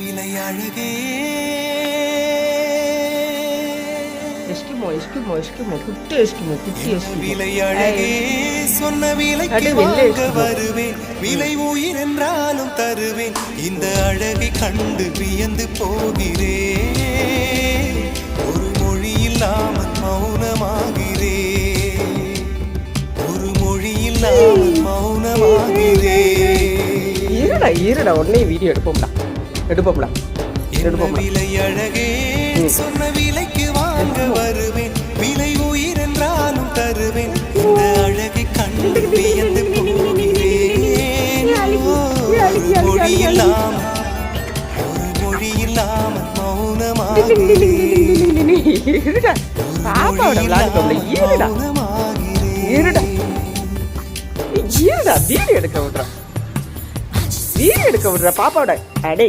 விலை அழகே Eskimo Eskimo Eskimo குட்டி எஸ்கிமோ குட்டி எஸ்கிமோ விலை அழகே சொன்ன விலைக்கு வாங்க வருவேன் விலை உயிர் என்றாலும் தருவேன் இந்த அழகை கண்டு வியந்து போகிறேன் ஒரு மொழி இல்லாமல் மௌனமாகிறேன் ஒரு மொழி இல்லாமல் மௌனமாகிறேன் இருடா உடனே வீடியோ எடுப்போம்டா விலை அழகே சொன்ன விலைக்கு வாங்க வருவேன் விலை உயிர் என்றாலும் தருவேன் இந்த அழகை கண்டு வியந்து போகிறேன் ஒரு மொழி இல்லாமல் மௌனமாகிறேன் வீடியோ எடுக்க விடுறா பாப்பாவோட அடே